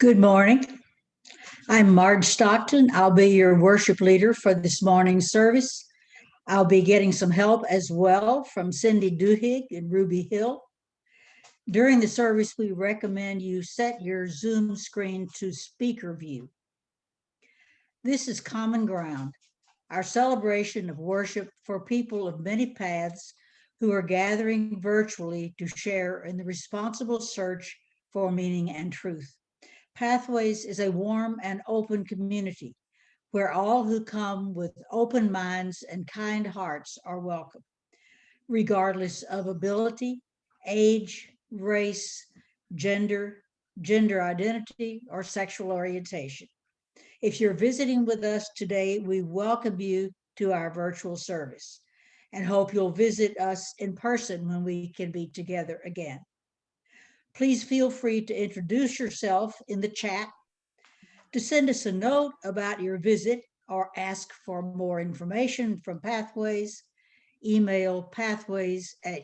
Good morning. I'm Marge Stockton. I'll be your worship leader for this morning's service. I'll be getting some help as well from Cindy Duhigg in Ruby Hill. During the service, we recommend you set your Zoom screen to speaker view. This is Common Ground, our celebration of worship for people of many paths who are gathering virtually to share in the responsible search for meaning and truth. Pathways is a warm and open community where all who come with open minds and kind hearts are welcome, regardless of ability, age, race, gender identity, or sexual orientation. If you're visiting with us today, we welcome you to our virtual service and hope you'll visit us in person when we can be together again. Please feel free to introduce yourself in the chat, to send us a note about your visit, or ask for more information from Pathways. Email pathways at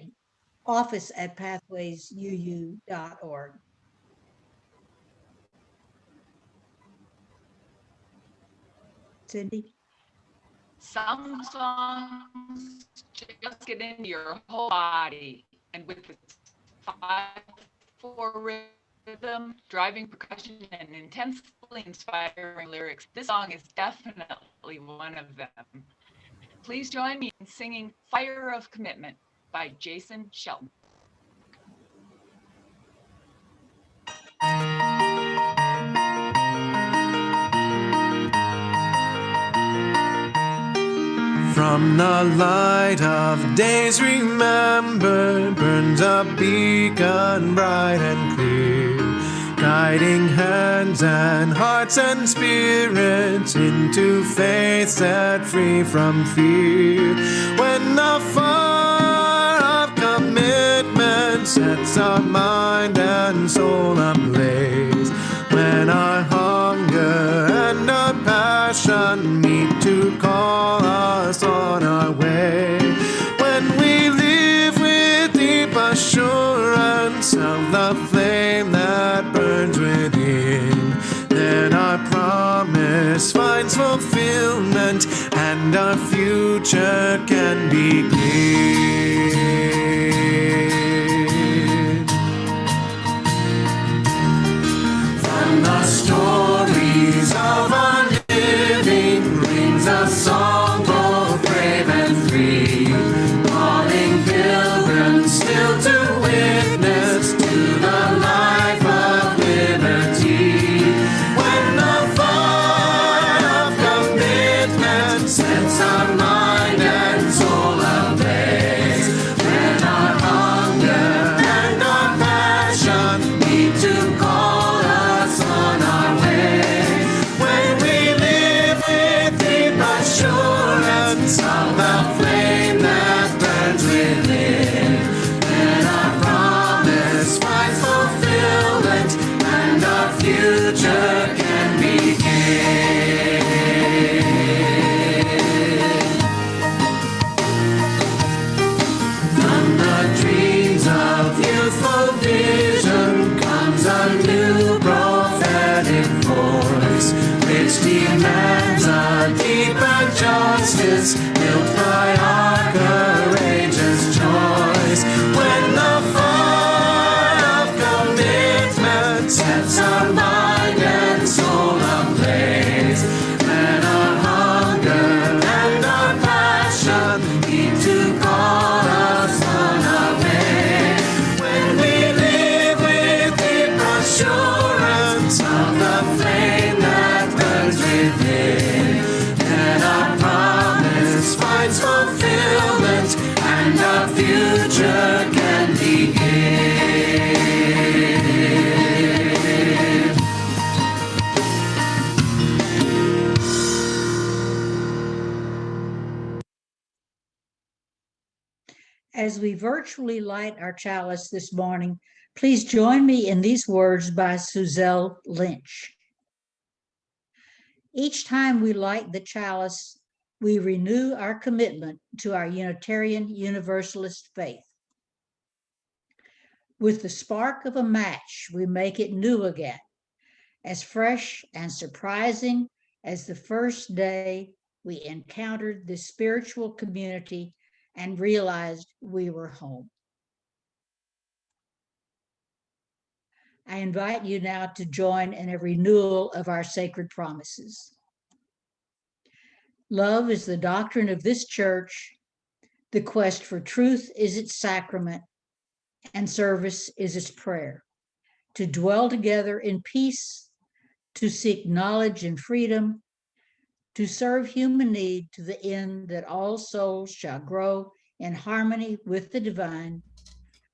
office@pathwaysuu.org. Cindy? Some songs just get into your whole body, and with its 5/4 rhythm, driving percussion, and intensely inspiring lyrics, this song is definitely one of them. Please join me in singing Fire of Commitment by Jason Shelton. From the light of days remembered burns a beacon bright and clear, guiding hands and hearts and spirits into faith set free from fear. When the fire of commitment sets our mind and soul ablaze, when our hunger and our passion meet to call us on our way, when we live with deep assurance of the flame that burns within, then our promise finds fulfillment and our future can begin. From the stories of our living rings a song both brave and free, calling pilgrims still to witness to the life of liberty. When the fire of commitment sets our mind and soul ablaze, when our hunger and our passion need to call us on our way, when we live with deep assurance of the flame that burns within, then our promise finds fulfillment and our future can begin. From the dreams of youthful vision comes a new prophetic voice, which demands a deeper justice built by our courageous choice. When the fire of commitment sets our mind and soul ablaze, when our hunger and our passion need to call us on our way, when we live with deep assurance of the flame that burns within, then our promise finds fulfillment and our future can begin. As we virtually light our chalice this morning, please join me in these words by Suzelle Lynch. Each time we light the chalice, we renew our commitment to our Unitarian Universalist faith. With the spark of a match, we make it new again, as fresh and surprising as the first day we encountered this spiritual community and realized we were home. I invite you now to join in a renewal of our sacred promises. Love is the doctrine of this church. The quest for truth is its sacrament, and service is its prayer. To dwell together in peace, to seek knowledge and freedom, to serve human need to the end that all souls shall grow in harmony with the divine.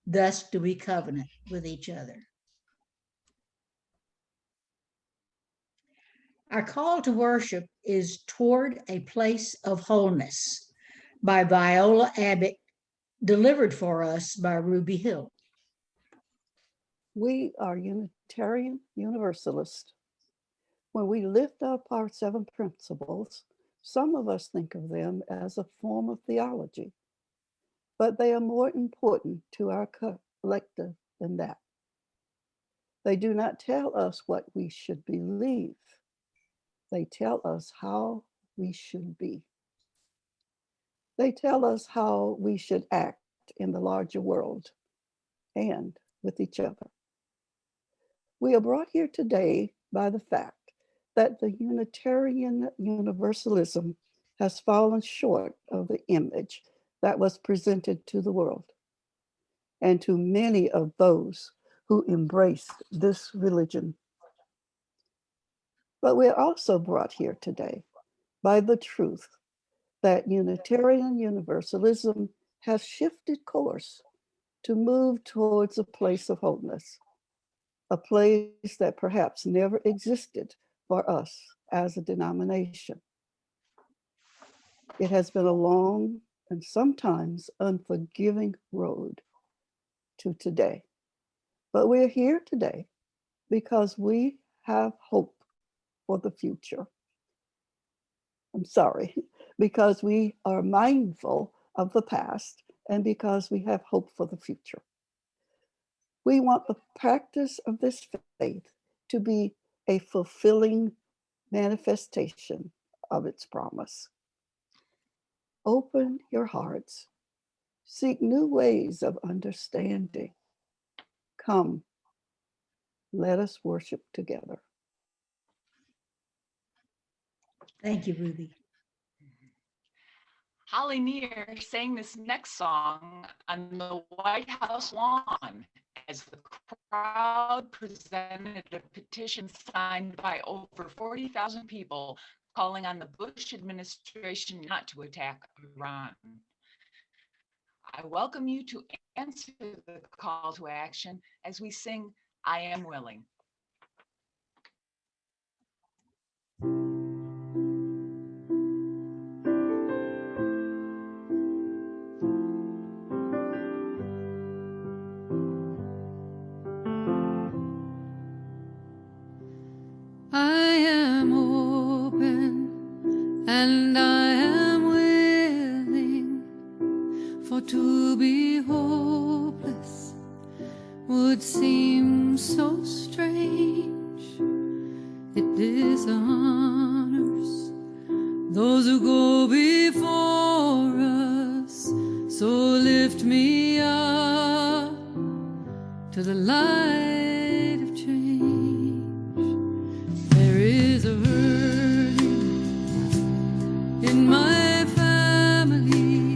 Thus do we covenant with each other. Our call to worship is Toward a Place of Wholeness by Viola Abbott, delivered for us by Ruby Hill. We are Unitarian Universalist. When we lift up our 7 principles, some of us think of them as a form of theology, but they are more important to our collective than that. They do not tell us what we should believe. They tell us how we should be. They tell us how we should act in the larger world and with each other. We are brought here today by the fact that the Unitarian Universalism has fallen short of the image that was presented to the world and to many of those who embraced this religion. But we're also brought here today by the truth that Unitarian Universalism has shifted course to move towards a place of wholeness, a place that perhaps never existed for us as a denomination. It has been a long and sometimes unforgiving road to today. But we're here today because we have hope for the future. I'm sorry, because we are mindful of the past and because we have hope for the future. We want the practice of this faith to be a fulfilling manifestation of its promise. Open your hearts. Seek new ways of understanding. Come, let us worship together. Thank you, Ruby. Holly Neer sang this next song on the White House lawn as the crowd presented a petition signed by over 40,000 people calling on the Bush administration not to attack Iran. I welcome you to answer the call to action as we sing, I Am Willing. I am open and I am willing, for to be hopeless would seem so strange. It dishonors those who go before us, so lift me up to the light of change. There is a hurting in my family,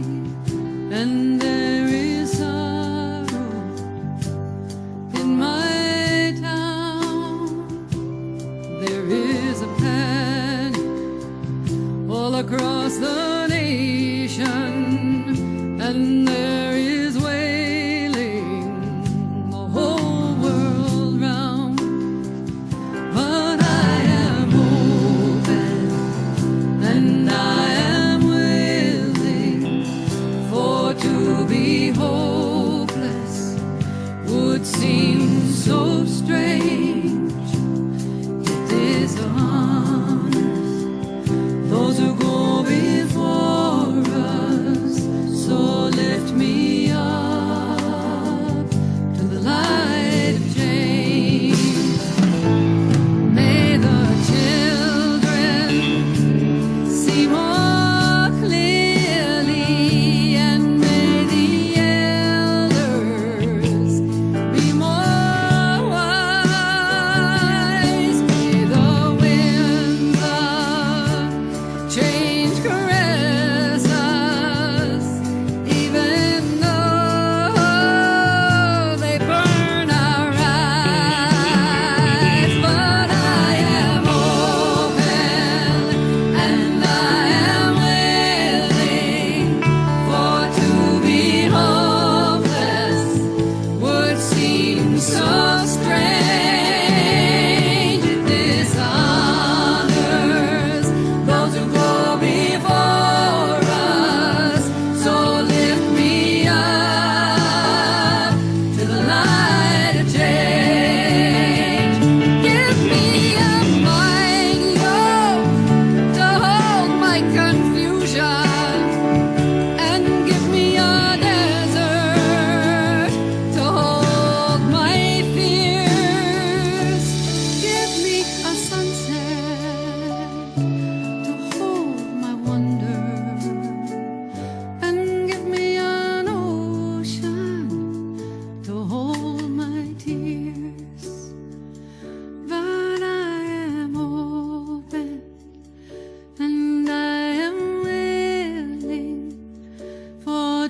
and there is sorrow in my town. There is a panic all across the nation, and there is wailing the whole world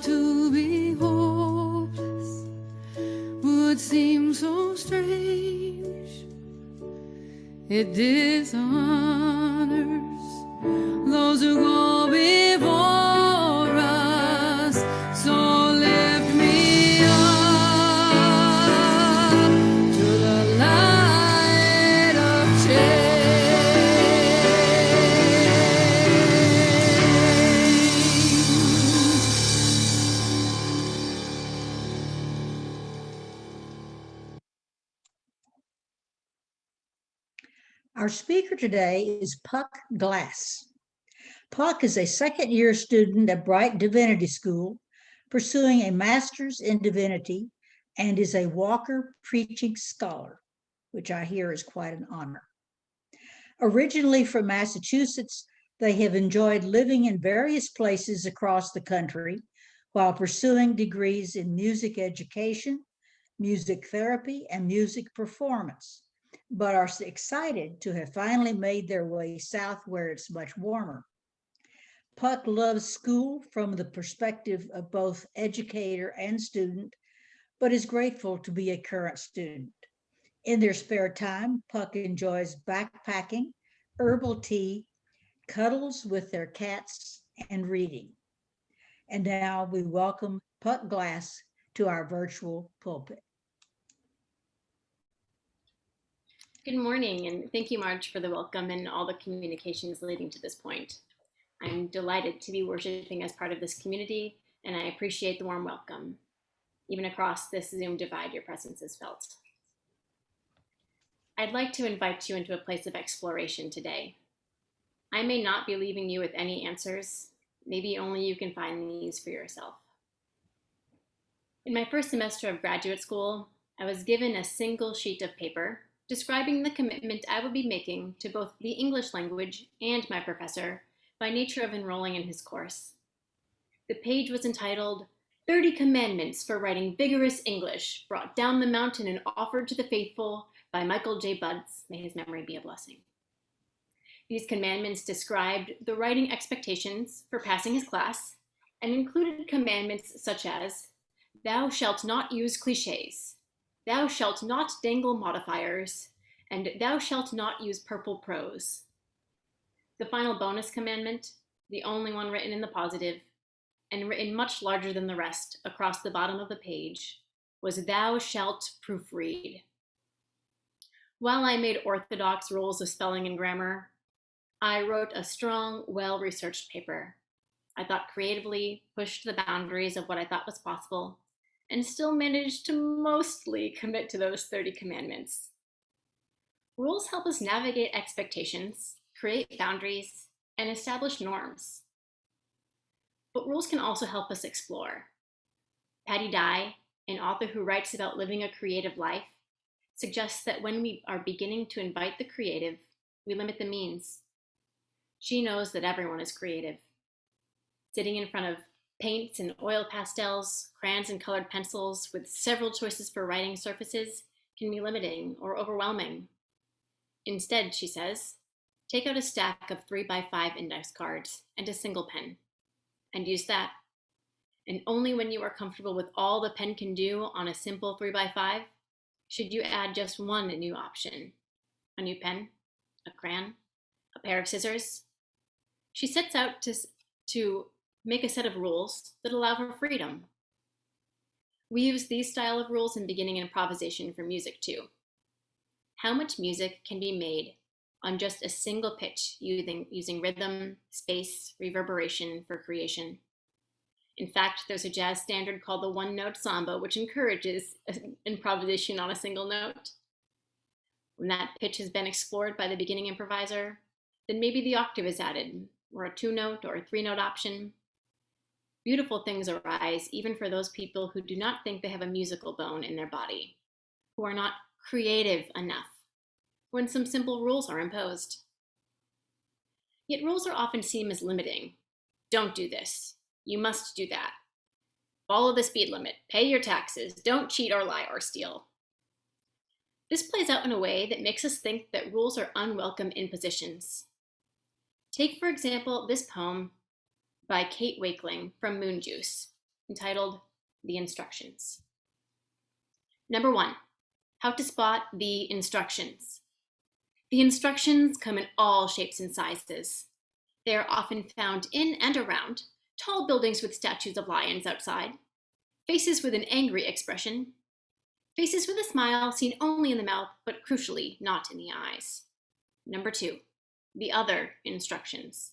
to be hopeless would seem so strange. It dishonors those who go before us. So lift me up to the light of Our speaker today is Puck Glass. Puck is a second-year student at Bright Divinity School, pursuing a master's in divinity, and is a Walker Preaching Scholar, which I hear is quite an honor. Originally from Massachusetts, they have enjoyed living in various places across the country while pursuing degrees in music education, music therapy, and music performance, but are excited to have finally made their way south where it's much warmer. Puck loves school from the perspective of both educator and student, but is grateful to be a current student. In their spare time, Puck enjoys backpacking, herbal tea, cuddles with their cats, and reading. And now we welcome Puck Glass to our virtual pulpit. Good morning, and thank you, Marge, for the welcome and all the communications leading to this point. I'm delighted to be worshiping as part of this community, and I appreciate the warm welcome. Even across this Zoom divide, your presence is felt. I'd like to invite you into a place of exploration today. I may not be leaving you with any answers. Maybe only you can find these for yourself. In my first semester of graduate school, I was given a single sheet of paper describing the commitment I would be making to both the English language and my professor by nature of enrolling in his course. The page was entitled 30 Commandments for Writing Vigorous English, Brought Down the Mountain and Offered to the Faithful by Michael J. Buds. May his memory be a blessing. These commandments described the writing expectations for passing his class and included commandments such as, thou shalt not use cliches, thou shalt not dangle modifiers, and thou shalt not use purple prose. The final bonus commandment, the only one written in the positive, and written much larger than the rest across the bottom of the page, was thou shalt proofread. While I made orthodox rules of spelling and grammar, I wrote a strong, well-researched paper. I thought creatively, pushed the boundaries of what I thought was possible, and still managed to mostly commit to those 30 commandments. Rules help us navigate expectations, create boundaries, and establish norms. But rules can also help us explore. Patty Dye, an author who writes about living a creative life, suggests that when we are beginning to invite the creative, we limit the means. She knows that everyone is creative. Sitting in front of paints and oil pastels, crayons and colored pencils with several choices for writing surfaces can be limiting or overwhelming. Instead, she says, take out a stack of 3x5 index cards and a single pen, and use that. And only when you are comfortable with all the pen can do on a simple 3x5 should you add just one new option, a new pen, a crayon, a pair of scissors. She sets out to make a set of rules that allow her freedom. We use these style of rules in beginning improvisation for music too. How much music can be made on just a single pitch using rhythm, space, reverberation for creation? In fact, there's a jazz standard called the one-note samba, which encourages improvisation on a single note. When that pitch has been explored by the beginning improviser, then maybe the octave is added, or a 2-note or a 3-note option. Beautiful things arise even for those people who do not think they have a musical bone in their body, who are not creative enough, when some simple rules are imposed. Yet rules are often seen as limiting. Don't do this. You must do that. Follow the speed limit. Pay your taxes. Don't cheat or lie or steal. This plays out in a way that makes us think that rules are unwelcome impositions. Take, for example, this poem by Kate Wakeling from Moon Juice, entitled The Instructions. Number 1, how to spot the instructions. The instructions come in all shapes and sizes. They are often found in and around tall buildings with statues of lions outside, faces with an angry expression, faces with a smile seen only in the mouth, but crucially not in the eyes. Number 2, the other instructions.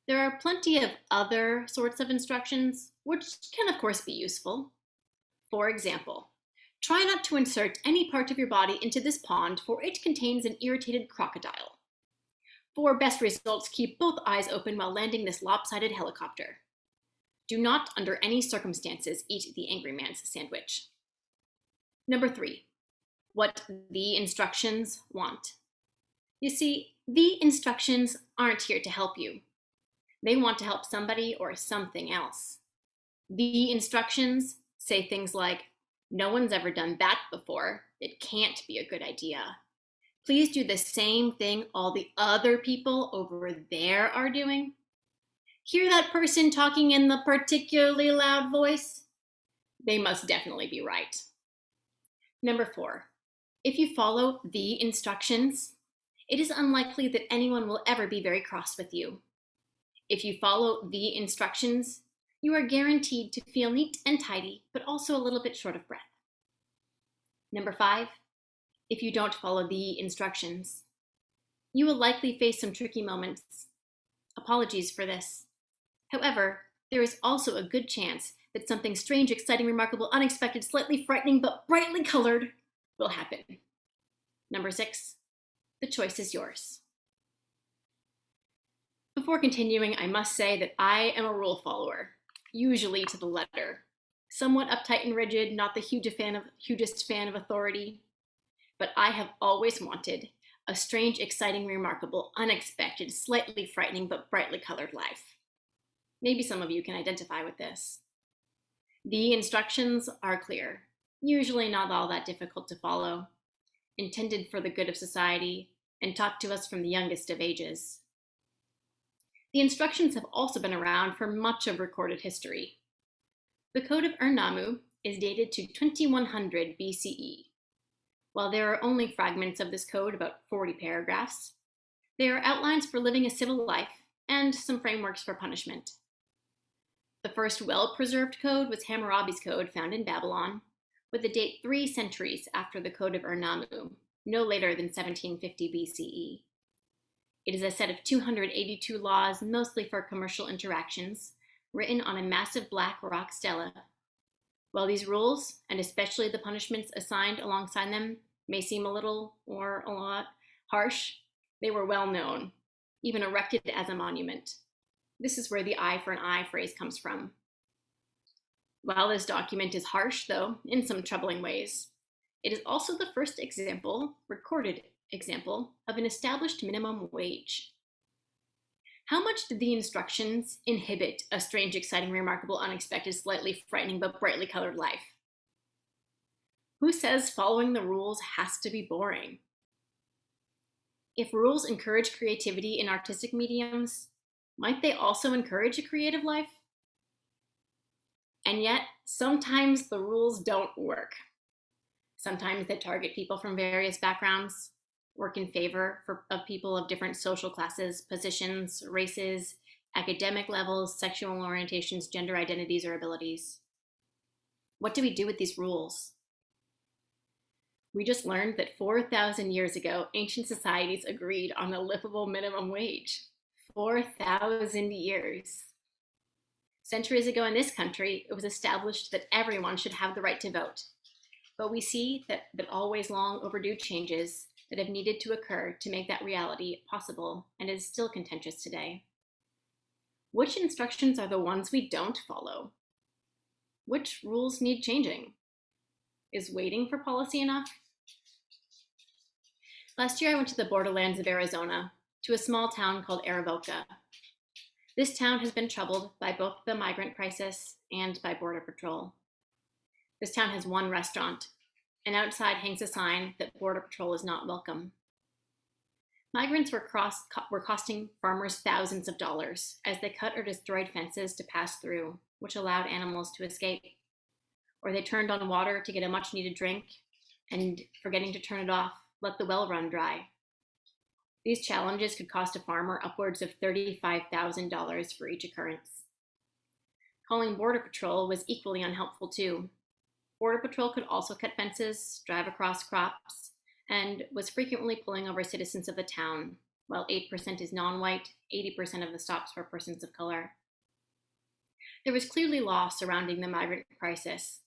There are plenty of other sorts of instructions, which can of course be useful. For example, try not to insert any part of your body into this pond, for it contains an irritated crocodile. For best results, keep both eyes open while landing this lopsided helicopter. Do not, under any circumstances, eat the angry man's sandwich. Number 3, what the instructions want. You see, the instructions aren't here to help you. They want to help somebody or something else. The instructions say things like, no one's ever done that before. It can't be a good idea. Please do the same thing all the other people over there are doing. Hear that person talking in the particularly loud voice? They must definitely be right. Number 4, if you follow the instructions, it is unlikely that anyone will ever be very cross with you. If you follow the instructions, you are guaranteed to feel neat and tidy, but also a little bit short of breath. Number 5, if you don't follow the instructions, you will likely face some tricky moments. Apologies for this. However, there is also a good chance that something strange, exciting, remarkable, unexpected, slightly frightening, but brightly colored will happen. Number 6, the choice is yours. Before continuing, I must say that I am a rule follower, usually to the letter. Somewhat uptight and rigid, not the hugest fan of authority, but I have always wanted a strange, exciting, remarkable, unexpected, slightly frightening, but brightly colored life. Maybe some of you can identify with this. The instructions are clear, usually not all that difficult to follow, intended for the good of society, and taught to us from the youngest of ages. The instructions have also been around for much of recorded history. The Code of Ur-Nammu is dated to 2100 BCE. While there are only fragments of this code, about 40 paragraphs, there are outlines for living a civil life and some frameworks for punishment. The first well-preserved code was Hammurabi's code, found in Babylon, with a date 3 centuries after the Code of Ur-Nammu, no later than 1750 BCE. It is a set of 282 laws, mostly for commercial interactions, written on a massive black rock stela. While these rules, and especially the punishments assigned alongside them, may seem a little or a lot harsh, they were well known, even erected as a monument. This is where the eye for an eye phrase comes from. While this document is harsh, though, in some troubling ways, it is also the first recorded example, of an established minimum wage. How much did the instructions inhibit a strange, exciting, remarkable, unexpected, slightly frightening, but brightly colored life? Who says following the rules has to be boring? If rules encourage creativity in artistic mediums, might they also encourage a creative life? And yet, sometimes the rules don't work. Sometimes they target people from various backgrounds, work in favor of people of different social classes, positions, races, academic levels, sexual orientations, gender identities, or abilities. What do we do with these rules? We just learned that 4,000 years ago, ancient societies agreed on a livable minimum wage. 4,000 years. Centuries ago in this country, it was established that everyone should have the right to vote. But we see that always long overdue changes that have needed to occur to make that reality possible, and is still contentious today. Which instructions are the ones we don't follow? Which rules need changing? Is waiting for policy enough? Last year I went to the borderlands of Arizona, to a small town called Arivoca. This town has been troubled by both the migrant crisis and by Border Patrol. This town has one restaurant, and outside hangs a sign that Border Patrol is not welcome. Migrants were costing farmers thousands of dollars as they cut or destroyed fences to pass through, which allowed animals to escape. Or they turned on water to get a much needed drink, and forgetting to turn it off, let the well run dry. These challenges could cost a farmer upwards of $35,000 for each occurrence. Calling Border Patrol was equally unhelpful too. Border Patrol could also cut fences, drive across crops, and was frequently pulling over citizens of the town, while 8% is non-white, 80% of the stops were persons of color. There was clearly law surrounding the migrant crisis,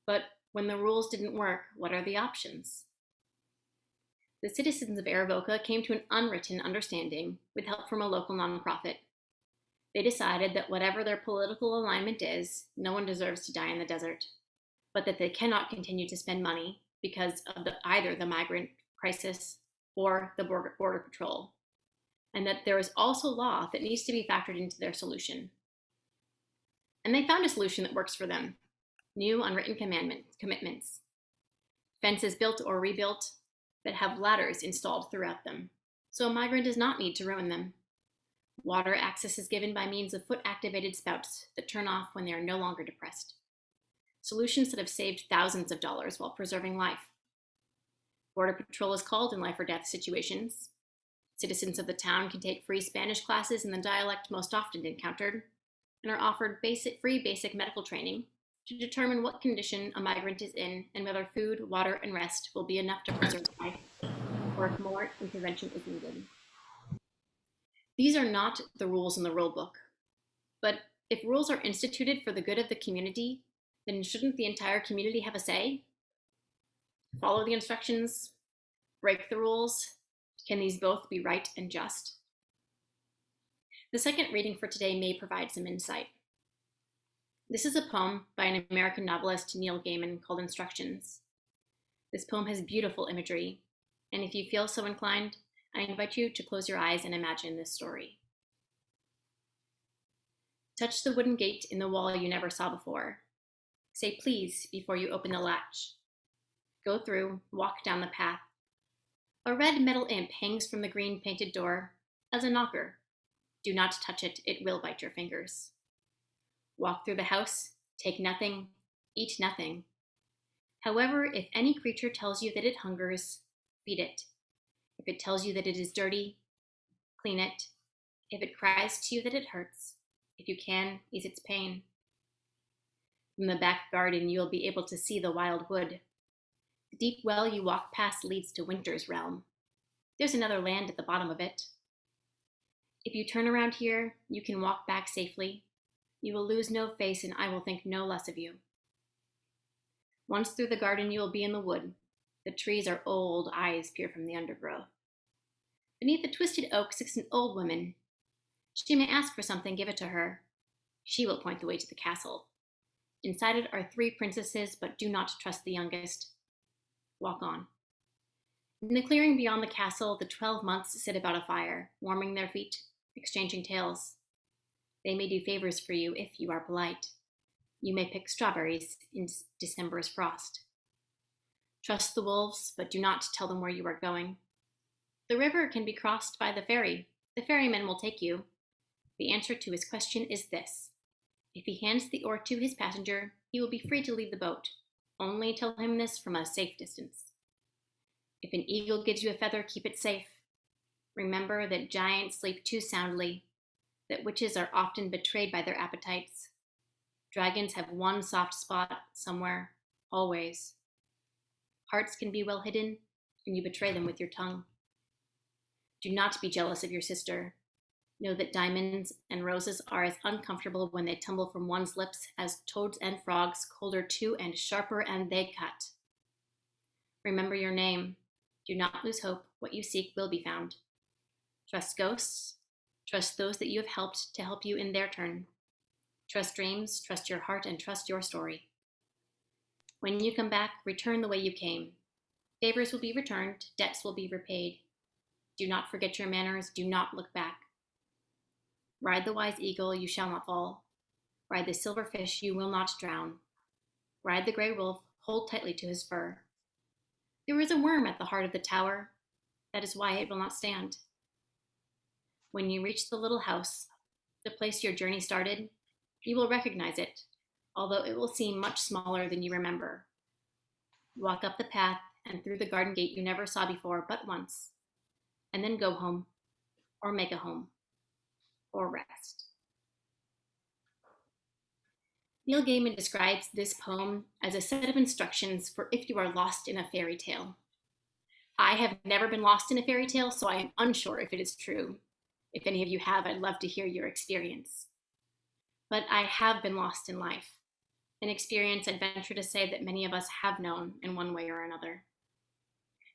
but when the rules didn't work, what are the options? The citizens of Arivoca came to an unwritten understanding with help from a local nonprofit. They decided that whatever their political alignment is, no one deserves to die in the desert, but that they cannot continue to spend money because of either the migrant crisis or the border patrol, and that there is also law that needs to be factored into their solution. And they found a solution that works for them: new unwritten commitments. Fences built or rebuilt that have ladders installed throughout them, so a migrant does not need to ruin them. Water access is given by means of foot-activated spouts that turn off when they are no longer depressed. Solutions that have saved thousands of dollars while preserving life. Border Patrol is called in life or death situations. Citizens of the town can take free Spanish classes in the dialect most often encountered, and are offered free basic medical training to determine what condition a migrant is in and whether food, water, and rest will be enough to preserve life, or if more intervention is needed. These are not the rules in the rule book, but if rules are instituted for the good of the community, then shouldn't the entire community have a say? Follow the instructions, break the rules. Can these both be right and just? The second reading for today may provide some insight. This is a poem by an American novelist, Neil Gaiman, called Instructions. This poem has beautiful imagery, and if you feel so inclined, I invite you to close your eyes and imagine this story. Touch the wooden gate in the wall you never saw before. Say please before you open the latch. Go through, walk down the path. A red metal imp hangs from the green painted door as a knocker. Do not touch it, it will bite your fingers. Walk through the house, take nothing, eat nothing. However, if any creature tells you that it hungers, feed it. If it tells you that it is dirty, clean it. If it cries to you that it hurts, if you can, ease its pain. From the back garden, you will be able to see the wild wood. The deep well you walk past leads to winter's realm. There's another land at the bottom of it. If you turn around here, you can walk back safely. You will lose no face, and I will think no less of you. Once through the garden, you will be in the wood. The trees are old, eyes peer from the undergrowth. Beneath the twisted oak sits an old woman. She may ask for something, give it to her. She will point the way to the castle. Inside it are 3 princesses, but do not trust the youngest. Walk on. In the clearing beyond the castle, the 12 months sit about a fire, warming their feet, exchanging tales. They may do favors for you if you are polite. You may pick strawberries in December's frost. Trust the wolves, but do not tell them where you are going. The river can be crossed by the ferry. The ferryman will take you. The answer to his question is this: if he hands the oar to his passenger, he will be free to leave the boat. Only tell him this from a safe distance. If an eagle gives you a feather, keep it safe. Remember that giants sleep too soundly, that witches are often betrayed by their appetites. Dragons have one soft spot somewhere, always. Hearts can be well hidden, and you betray them with your tongue. Do not be jealous of your sister. Know that diamonds and roses are as uncomfortable when they tumble from one's lips as toads and frogs, colder too and sharper, and they cut. Remember your name. Do not lose hope. What you seek will be found. Trust ghosts. Trust those that you have helped to help you in their turn. Trust dreams, trust your heart, and trust your story. When you come back, return the way you came. Favors will be returned, debts will be repaid. Do not forget your manners, do not look back. Ride the wise eagle, you shall not fall. Ride the silver fish, you will not drown. Ride the gray wolf, hold tightly to his fur. There is a worm at the heart of the tower. That is why it will not stand. When you reach the little house, the place your journey started, You will recognize it, although it will seem much smaller than you remember. Walk up the path and through the garden gate you never saw before but once, and then go home, or make a home, or rest. Neil Gaiman describes this poem as a set of instructions for if you are lost in a fairy tale. I have never been lost in a fairy tale, so I am unsure if it is true. If any of you have, I'd love to hear your experience. But I have been lost in life, an experience I'd venture to say that many of us have known in one way or another.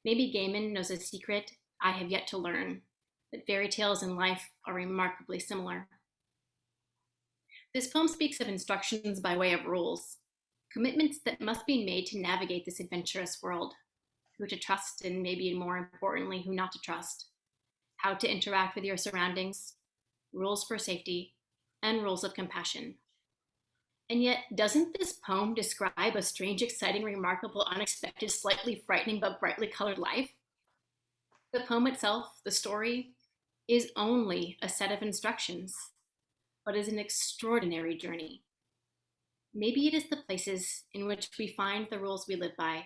Maybe Gaiman knows a secret I have yet to learn, that fairy tales and life are remarkably similar. This poem speaks of instructions by way of rules, commitments that must be made to navigate this adventurous world, who to trust and maybe more importantly, who not to trust, how to interact with your surroundings, rules for safety, and rules of compassion. And yet, doesn't this poem describe a strange, exciting, remarkable, unexpected, slightly frightening, but brightly colored life? The poem itself, the story, is only a set of instructions, but is an extraordinary journey. Maybe it is the places in which we find the rules we live by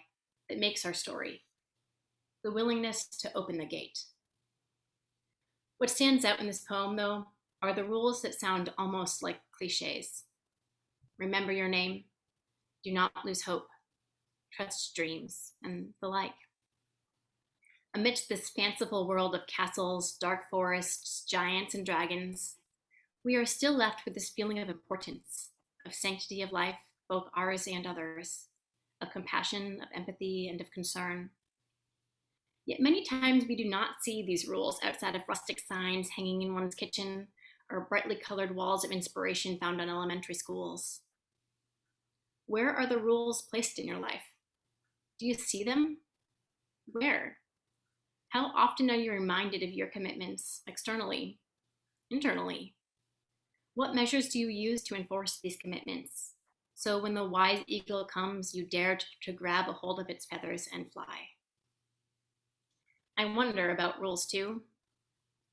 that makes our story, the willingness to open the gate. What stands out in this poem, though, are the rules that sound almost like cliches. Remember your name, do not lose hope, trust dreams, and the like. Amidst this fanciful world of castles, dark forests, giants, and dragons, we are still left with this feeling of importance, of sanctity of life, both ours and others, of compassion, of empathy, and of concern. Yet many times we do not see these rules outside of rustic signs hanging in one's kitchen or brightly colored walls of inspiration found on elementary schools. Where are the rules placed in your life? Do you see them? Where? How often are you reminded of your commitments externally, internally? What measures do you use to enforce these commitments? So when the wise eagle comes, you dare to grab a hold of its feathers and fly. I wonder about rules too.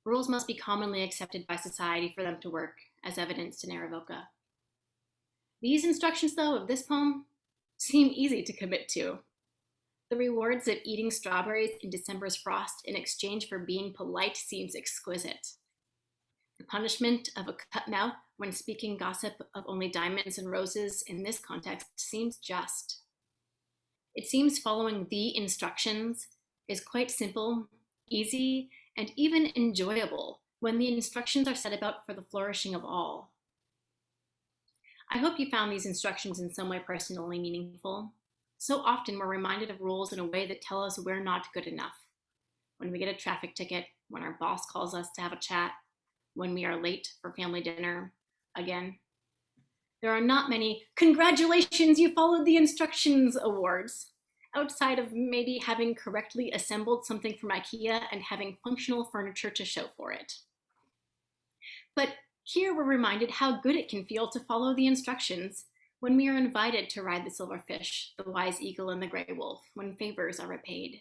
Rules must be commonly accepted by society for them to work, as evidenced in Erivoka. These instructions, though, of this poem seem easy to commit to. The rewards of eating strawberries in December's frost in exchange for being polite seems exquisite. The punishment of a cut mouth when speaking gossip of only diamonds and roses in this context seems just. It seems following the instructions is quite simple, easy, and even enjoyable when the instructions are set about for the flourishing of all. I hope you found these instructions in some way personally meaningful. So often we're reminded of rules in a way that tell us we're not good enough. When we get a traffic ticket, when our boss calls us to have a chat, when we are late for family dinner, again. There are not many "congratulations, you followed the instructions" awards, outside of maybe having correctly assembled something from IKEA and having functional furniture to show for it. But here we're reminded how good it can feel to follow the instructions when we are invited to ride the silverfish, the wise eagle, and the gray wolf, when favors are repaid.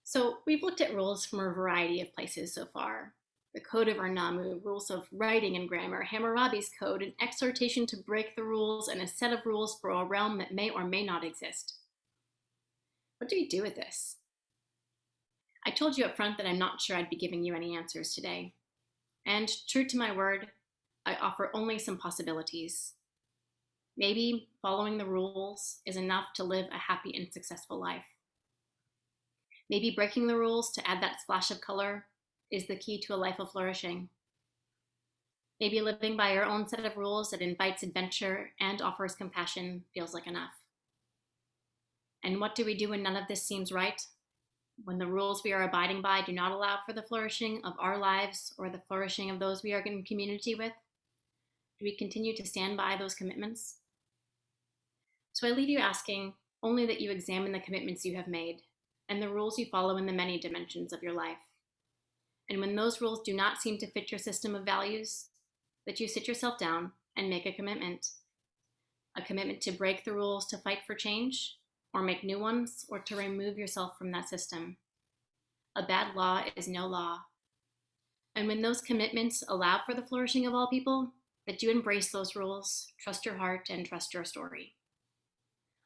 So we've looked at rules from a variety of places so far. The Code of Arnamu, rules of writing and grammar, Hammurabi's Code, an exhortation to break the rules, and a set of rules for a realm that may or may not exist. What do we do with this? I told you up front that I'm not sure I'd be giving you any answers today. And true to my word, I offer only some possibilities. Maybe following the rules is enough to live a happy and successful life. Maybe breaking the rules to add that splash of color is the key to a life of flourishing. Maybe living by your own set of rules that invites adventure and offers compassion feels like enough. And what do we do when none of this seems right? When the rules we are abiding by do not allow for the flourishing of our lives or the flourishing of those we are in community with? Do we continue to stand by those commitments? So I leave you asking only that you examine the commitments you have made and the rules you follow in the many dimensions of your life. And when those rules do not seem to fit your system of values, that you sit yourself down and make a commitment to break the rules to fight for change, or make new ones, or to remove yourself from that system. A bad law is no law. And when those commitments allow for the flourishing of all people, that you embrace those rules, trust your heart, and trust your story.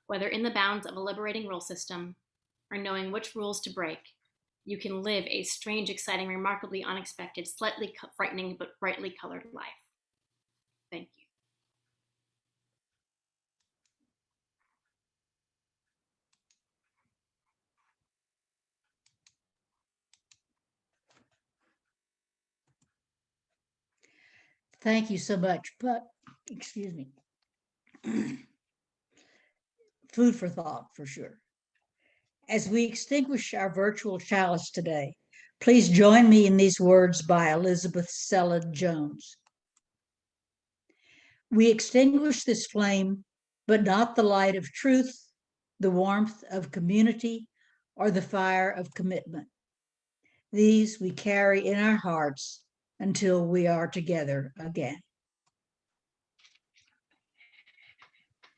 Whether in the bounds of a liberating rule system or knowing which rules to break, you can live a strange, exciting, remarkably unexpected, slightly frightening, but brightly colored life. Thank you. Thank you so much. But, excuse me. Food for thought, for sure. As we extinguish our virtual chalice today, please join me in these words by Elizabeth Sellard Jones. We extinguish this flame, but not the light of truth, the warmth of community, or the fire of commitment. These we carry in our hearts until we are together again.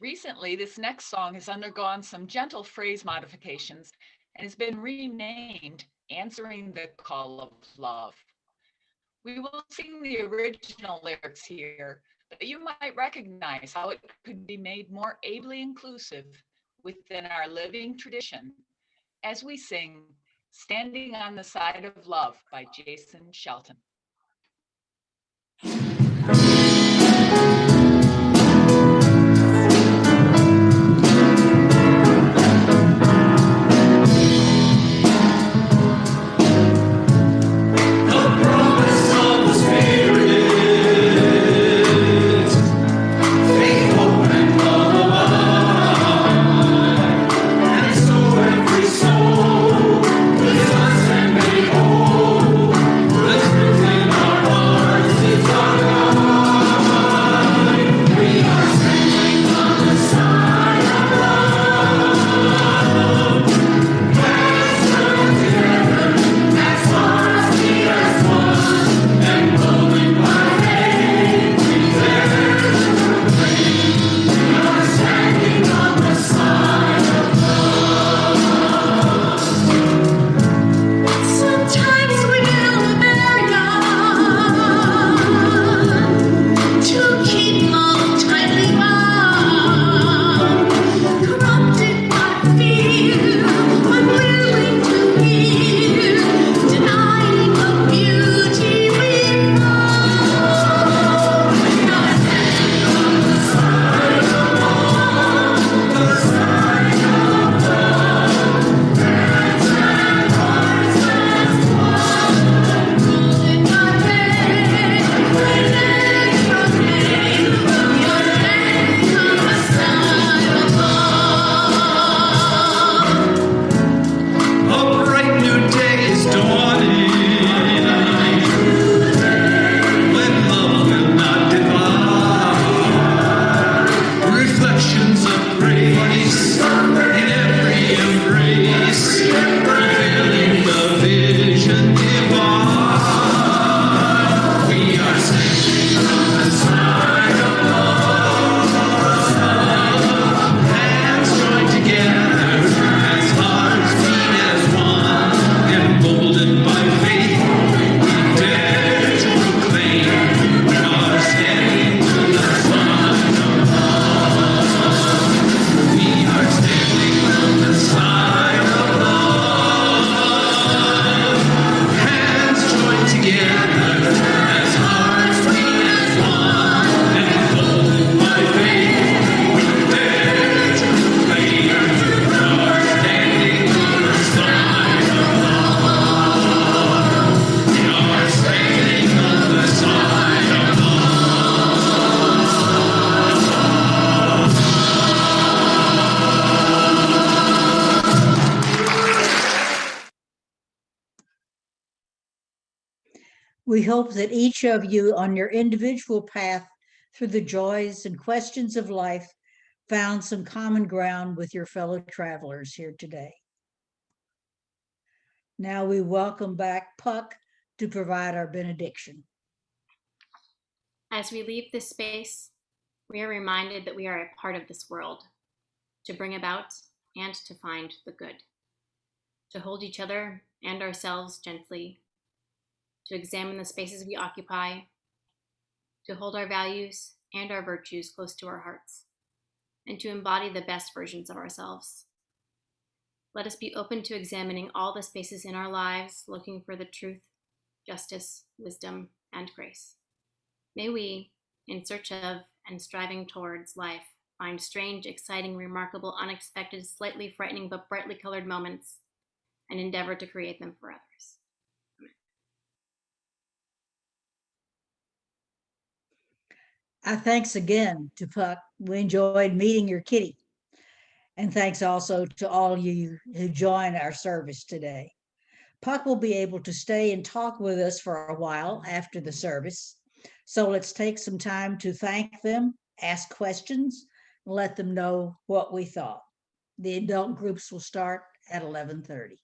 Recently, this next song has undergone some gentle phrase modifications and has been renamed Answering the Call of Love. We will sing the original lyrics here, but you might recognize how it could be made more ably inclusive within our living tradition as we sing Standing on the Side of Love by Jason Shelton. We hope that each of you on your individual path through the joys and questions of life found some common ground with your fellow travelers here today. Now we welcome back Puck to provide our benediction. As we leave this space, we are reminded that we are a part of this world, to bring about and to find the good, to hold each other and ourselves gently, to examine the spaces we occupy, to hold our values and our virtues close to our hearts, and to embody the best versions of ourselves. Let us be open to examining all the spaces in our lives, looking for the truth, justice, wisdom, and grace. May we, in search of and striving towards life, find strange, exciting, remarkable, unexpected, slightly frightening, but brightly colored moments, and endeavor to create them for others. Thanks again to Puck. We enjoyed meeting your kitty. And thanks also to all you who joined our service today. Puck will be able to stay and talk with us for a while after the service. So let's take some time to thank them, ask questions, and let them know what we thought. The adult groups will start at 11:30.